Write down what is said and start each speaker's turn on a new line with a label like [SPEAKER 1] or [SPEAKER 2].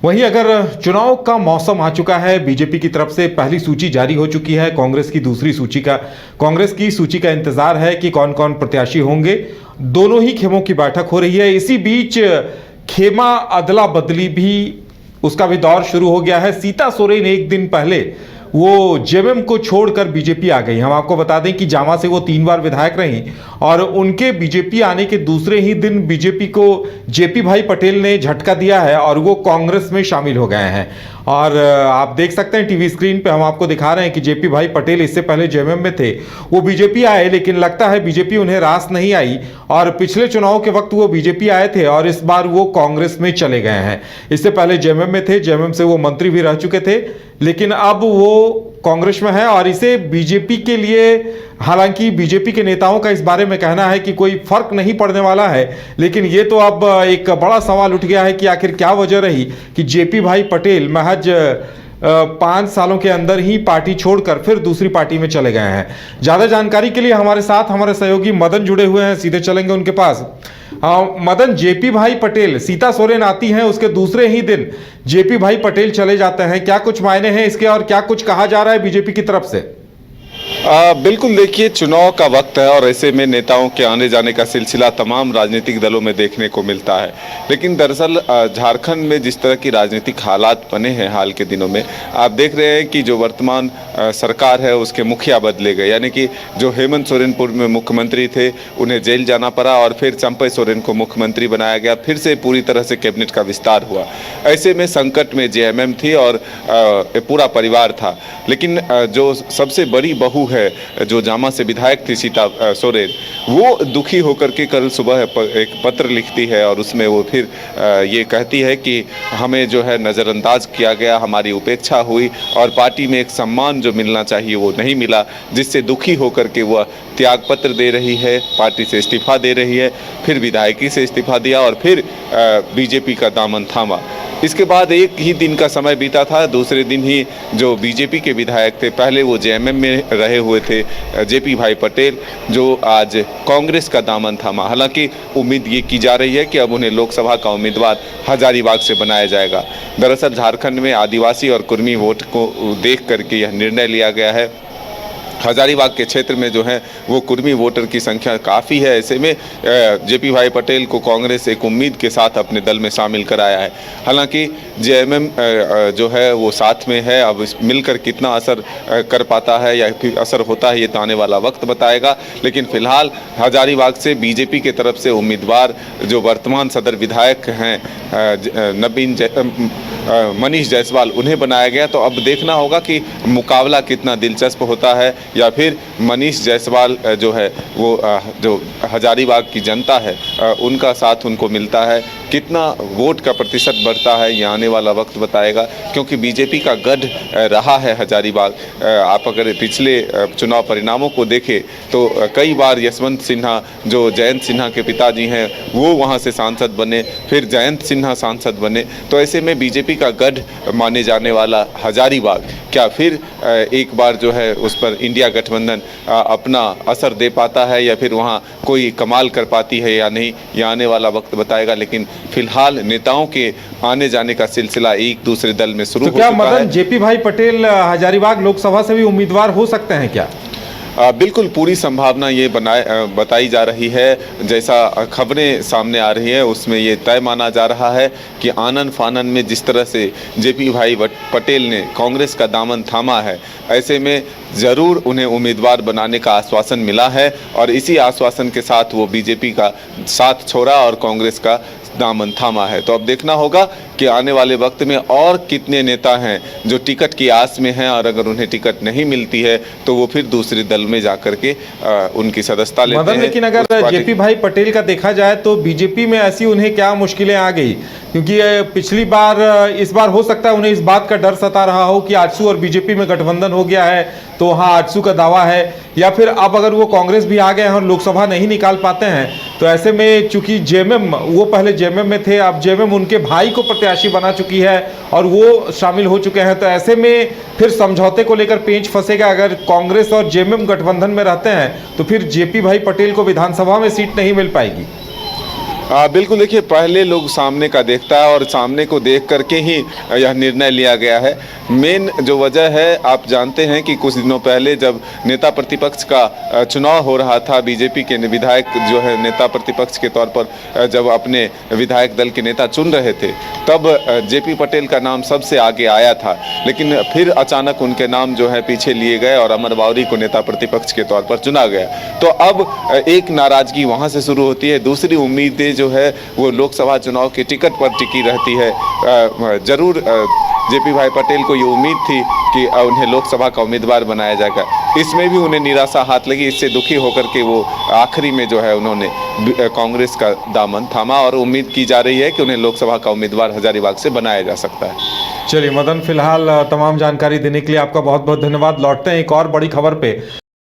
[SPEAKER 1] वहीं अगर चुनाव का मौसम आ चुका है, बीजेपी की तरफ से पहली सूची जारी हो चुकी है, कांग्रेस की सूची का इंतजार है कि कौन कौन प्रत्याशी होंगे। दोनों ही खेमों की बैठक हो रही है। इसी बीच खेमा अदला बदली भी, उसका भी दौर शुरू हो गया है। सीता सोरेन एक दिन पहले वो जेएमएम को छोड़कर बीजेपी आ गई। हम आपको बता दें कि जामा से वो 3 बार विधायक रहीं और उनके बीजेपी आने के दूसरे ही दिन बीजेपी को जेपी भाई पटेल ने झटका दिया है और वो कांग्रेस में शामिल हो गए हैं। और आप देख सकते हैं टीवी स्क्रीन पे हम आपको दिखा रहे हैं कि जेपी भाई पटेल इससे पहले जेएमएम में थे, वो बीजेपी आए, लेकिन लगता है बीजेपी उन्हें रास नहीं आई और पिछले चुनाव के वक्त वो बीजेपी आए थे और इस बार वो कांग्रेस में चले गए हैं। इससे पहले जेएमएम में थे, जेएमएम से वो मंत्री भी रह चुके थे, लेकिन अब वो कांग्रेस में है। और इसे बीजेपी के लिए, हालांकि बीजेपी के नेताओं का इस बारे में कहना है कि कोई फर्क नहीं पड़ने वाला है, लेकिन ये तो अब एक बड़ा सवाल उठ गया है कि आखिर क्या वजह रही कि जेपी भाई पटेल महज 5 सालों के अंदर ही पार्टी छोड़कर फिर दूसरी पार्टी में चले गए हैं। ज्यादा जानकारी के लिए हमारे साथ हमारे सहयोगी मदन जुड़े हुए हैं, सीधे चलेंगे उनके पास। मदन, जेपी भाई पटेल, सीता सोरेन आती हैं, उसके दूसरे ही दिन जेपी भाई पटेल चले जाते हैं, क्या कुछ मायने हैं इसके और क्या कुछ कहा जा रहा है बीजेपी की तरफ से?
[SPEAKER 2] बिल्कुल, देखिए, चुनाव का वक्त है और ऐसे में नेताओं के आने जाने का सिलसिला तमाम राजनीतिक दलों में देखने को मिलता है। लेकिन दरअसल झारखंड में जिस तरह की राजनीतिक हालात बने हैं हाल के दिनों में, आप देख रहे हैं कि जो वर्तमान सरकार है उसके मुखिया बदले गए, यानी कि जो हेमंत सोरेन पूर्व में मुख्यमंत्री थे उन्हें जेल जाना पड़ा और फिर चंपई सोरेन को मुख्यमंत्री बनाया गया, फिर से पूरी तरह से कैबिनेट का विस्तार हुआ। ऐसे में संकट में जेएमएम थी और पूरा परिवार था। लेकिन जो सबसे बड़ी बहू है, जो जामा से विधायक थी सीता सोरेन, वो दुखी होकर के कल सुबह एक पत्र लिखती है और उसमें वो फिर ये कहती है कि हमें जो है नज़रअंदाज किया गया, हमारी उपेक्षा हुई और पार्टी में एक सम्मान जो मिलना चाहिए वो नहीं मिला, जिससे दुखी होकर के वह त्यागपत्र दे रही है, पार्टी से इस्तीफा दे रही है, फिर विधायकी से इस्तीफा दिया और फिर बीजेपी का दामन थामा। इसके बाद एक ही दिन का समय बीता था, दूसरे दिन ही जो बीजेपी के विधायक थे, पहले वो जेएमएम में रहे हुए थे जेपी भाई पटेल, जो आज कांग्रेस का दामन थामा। हालांकि उम्मीद ये की जा रही है कि अब उन्हें लोकसभा का उम्मीदवार हजारीबाग से बनाया जाएगा। दरअसल झारखंड में आदिवासी और कुर्मी वोट को देख करके यह निर्णय लिया गया है। हजारीबाग के क्षेत्र में जो है वो कुर्मी वोटर की संख्या काफ़ी है। ऐसे में जेपी भाई पटेल को कांग्रेस एक उम्मीद के साथ अपने दल में शामिल कराया है। हालांकि जेएमएम जो है वो साथ में है, अब मिलकर कितना असर कर पाता है या फिर असर होता है ये तो आने वाला वक्त बताएगा। लेकिन फिलहाल हजारीबाग से बीजेपी के तरफ से उम्मीदवार जो वर्तमान सदर विधायक हैं मनीष जायसवाल, उन्हें बनाया गया। तो अब देखना होगा कि मुकाबला कितना दिलचस्प होता है या फिर मनीष जायसवाल जो है वो जो हजारीबाग की जनता है उनका साथ उनको मिलता है, कितना वोट का प्रतिशत बढ़ता है ये आने वाला वक्त बताएगा। क्योंकि बीजेपी का गढ़ रहा है हजारीबाग। आप अगर पिछले चुनाव परिणामों को देखें तो कई बार यशवंत सिन्हा, जो जयंत सिन्हा के पिताजी हैं, वो वहाँ से सांसद बने, फिर जयंत सिन्हा सांसद बने। तो ऐसे में बीजेपी का गढ़ माने जाने वाला हजारीबाग क्या फिर एक बार जो है उस पर इंडिया गठबंधन अपना असर दे पाता है या फिर वहाँ कोई कमाल कर पाती है या नहीं, ये आने वाला वक्त बताएगा। लेकिन फिलहाल नेताओं के आने जाने का सिलसिला एक दूसरे दल में शुरू हो चुका है।
[SPEAKER 1] क्या मदन, जेपी भाई पटेल हजारीबाग लोकसभा से भी उम्मीदवार हो सकते हैं क्या?
[SPEAKER 2] बिल्कुल, पूरी संभावना ये बताई जा रही है। जैसा खबरें सामने आ रही है उसमें ये तय माना जा रहा है कि आनन फानन में जिस तरह से जेपी भाई पटेल ने कांग्रेस का दामन थामा है, ऐसे में ज़रूर उन्हें उम्मीदवार बनाने का आश्वासन मिला है और इसी आश्वासन के साथ वो बीजेपी का साथ छोड़ा और कांग्रेस का दामन थामा है। तो अब देखना होगा कि आने वाले वक्त में और कितने नेता हैं जो टिकट की आस में हैं और अगर उन्हें टिकट नहीं मिलती है तो वो फिर दूसरे दल में जाकर के उनकी सदस्यता लेते हैं।
[SPEAKER 1] लेकिन अगर जेपी भाई पटेल का देखा जाए तो बीजेपी में ऐसी उन्हें क्या मुश्किलें आ गई? क्योंकि पिछली बार, इस बार हो सकता है उन्हें इस बात का डर सता रहा हो कि आजसू और बीजेपी में गठबंधन हो गया है तो वहाँ आजसू का दावा है, या फिर अब अगर वो कांग्रेस भी आ गए हैं और लोकसभा नहीं निकाल पाते हैं तो ऐसे में चूंकि जेएमएम, वो पहले जेएमएम में थे, अब जेएमएम उनके भाई को प्रत्याशी बना चुकी है और वो शामिल हो चुके हैं, तो ऐसे में फिर समझौते को लेकर पेंच फंसेगा। अगर कांग्रेस और जेएमएम गठबंधन में रहते हैं तो फिर जेपी भाई पटेल को विधानसभा में सीट नहीं मिल पाएगी।
[SPEAKER 2] बिल्कुल देखिए, पहले लोग सामने का देखता है और सामने को देख करके ही यह निर्णय लिया गया है। मेन जो वजह है, आप जानते हैं कि कुछ दिनों पहले जब नेता प्रतिपक्ष का चुनाव हो रहा था, बीजेपी के विधायक जो है नेता प्रतिपक्ष के तौर पर जब अपने विधायक दल के नेता चुन रहे थे, तब जेपी पटेल का नाम सबसे आगे आया था। लेकिन फिर अचानक उनके नाम जो है पीछे लिए गए और अमर बावरी को नेता प्रतिपक्ष के तौर पर चुना गया। तो अब एक नाराजगी वहां से शुरू होती है, दूसरी उम्मीदें जो है वो लोकसभा चुनाव के टिकट पर टिकी रहती है। जरूर जेपी भाई पटेल को ये उम्मीद थी कि उन्हें लोकसभा का उम्मीदवार बनाया जाएगा, इसमें भी उन्हें निराशा हाथ लगी। इससे दुखी होकर के वो आखिरी में जो है उन्होंने कांग्रेस का दामन थामा और उम्मीद की जा रही है कि उन्हें लोकसभा का उम्मीदवार हजारीबाग से बनाया जा सकता है।
[SPEAKER 1] चलिए मदन, फिलहाल तमाम जानकारी देने के लिए आपका बहुत बहुत धन्यवाद। लौटते हैं एक और बड़ी खबर पे।